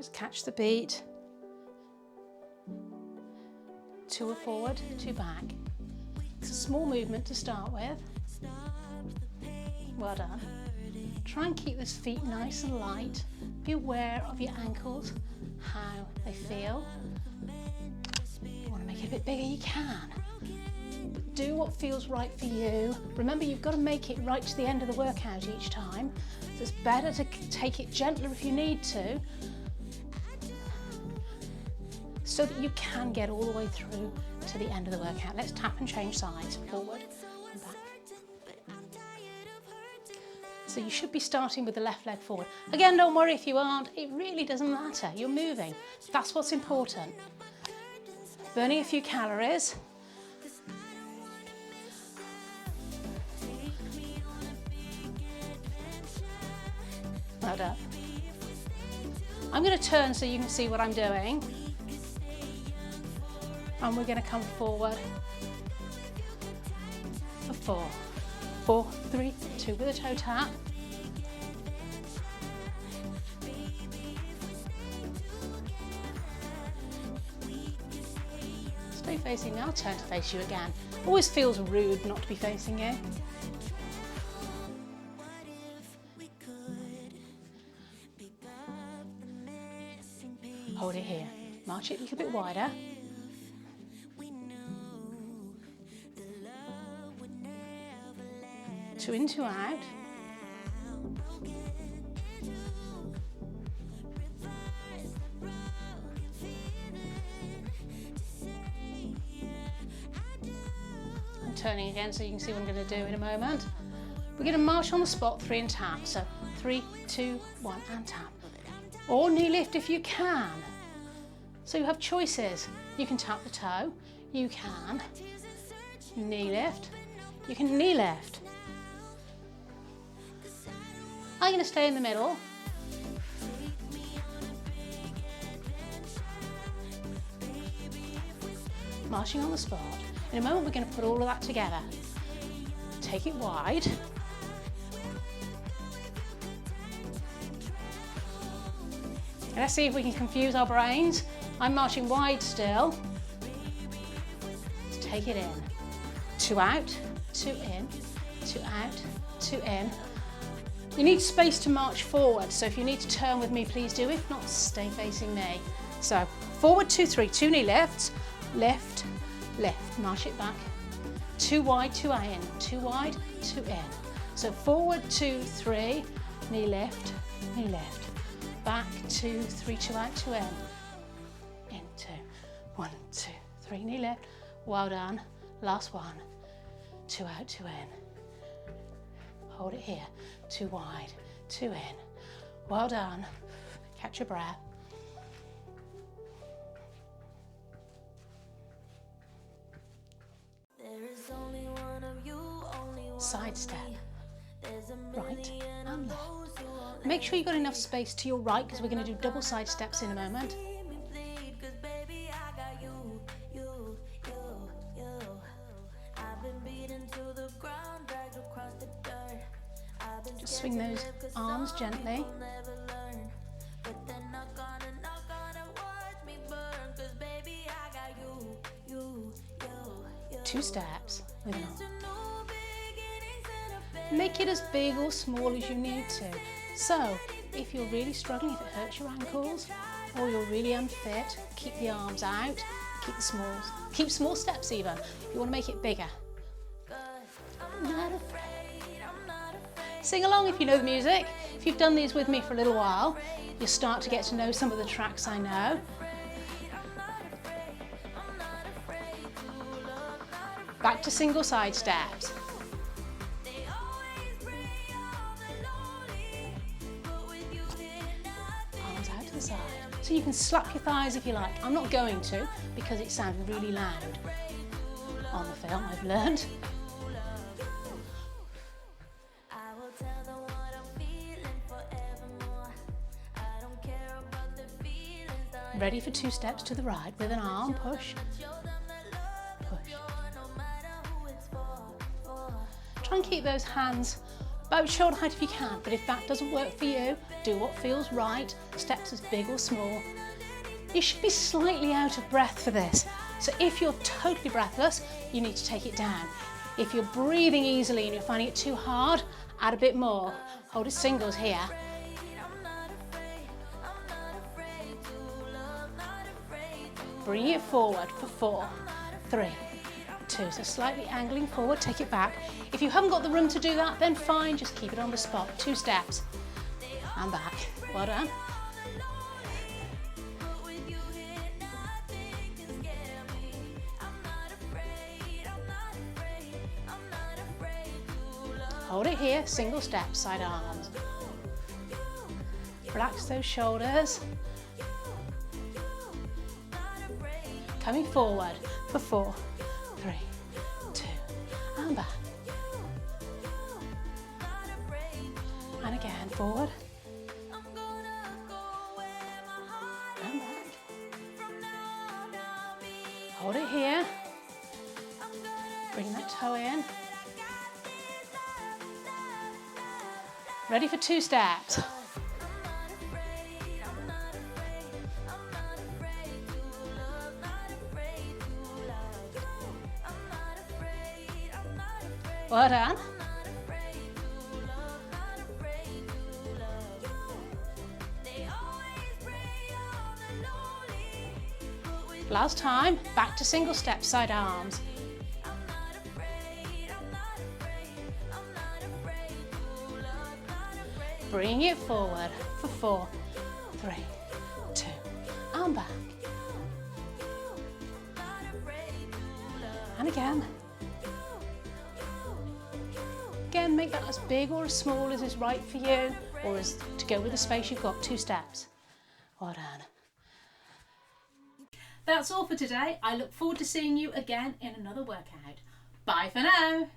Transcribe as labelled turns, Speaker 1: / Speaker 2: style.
Speaker 1: Just catch the beat. 2 are forward, 2 back. It's a small movement to start with. Well done. Try and keep those feet nice and light. Be aware of your ankles, how they feel. If you want to make it a bit bigger, you can. But do what feels right for you. Remember, you've got to make it right to the end of the workout each time. So it's better to take it gentler if you need to, so that you can get all the way through to the end of the workout. Let's tap and change sides, forward and back. So you should be starting with the left leg forward. Again, don't worry if you aren't, it really doesn't matter. You're moving, that's what's important. Burning a few calories. Well done. I'm going to turn so you can see what I'm doing. And we're going to come forward for 4. 4, 3, 2 with a toe tap. Stay facing me, I'll turn to face you again. Always feels rude not to be facing you. Hold it here. March it a little bit wider. Two in, two out. I'm turning again so you can see what I'm going to do in a moment. We're going to march on the spot, 3 and tap. So 3, 2, 1 and tap. Or knee lift if you can. So you have choices. You can tap the toe, you can knee lift, you can knee lift. I'm going to stay in the middle. Marching on the spot. In a moment we're going to put all of that together. Take it wide. Let's see if we can confuse our brains. I'm marching wide still. Let's take it in. 2 out, 2 in, 2 out, 2 in. You need space to march forward, so if you need to turn with me, please do. If not, stay facing me. So forward, 2, 3, 2 knee lifts, lift, lift, march it back. 2 wide, 2 in, 2 wide, 2 in. So forward, 2, 3, knee lift, back, 2, 3, 2 out, 2 in. In, 2, 1, 2, 3, knee lift. Well done. Last one. 2 out, 2 in. Hold it here. 2 wide, 2 in. Well done. Catch your breath. Side step. Right and left. Make sure you've got enough space to your right because we're going to do double side steps in a moment. Just swing those arms gently. 2 steps with an arm. Make it as big or small as you need to. So, if you're really struggling, if it hurts your ankles, or you're really unfit, keep the arms out, keep small steps even, if you want to make it bigger. Not afraid. Sing along if you know the music. If you've done these with me for a little while, you'll start to get to know some of the tracks I know. Back to single side steps. Arms out to the side. So you can slap your thighs if you like. I'm not going to because it sounds really loud on the film, I've learned. Ready for 2 steps to the right with an arm, push, push. Try and keep those hands About shoulder height if you can, but if that doesn't work for you, do what feels right, steps as big or small. You should be slightly out of breath for this, so if you're totally breathless, you need to take it down. If you're breathing easily and you're finding it too hard, add a bit more. Hold it singles here. Bring it forward for 4, 3, 2, so slightly angling forward, take it back. If you haven't got the room to do that, then fine, just keep it on the spot. 2 steps, and back. Well done. Hold it here, single step, side arms. Relax those shoulders. Coming forward for 4, 3, 2, and back. And again, forward. And back. Hold it here. Bring that toe in. Ready for 2 steps. Well done. Last time, back to single step, side arms. Bring it forward for 4, 3, 2, and back. And again. Again, make that as big or as small as is right for you, or as to go with the space you've got. 2 steps. Well done. That's all for today. I look forward to seeing you again in another workout. Bye for now.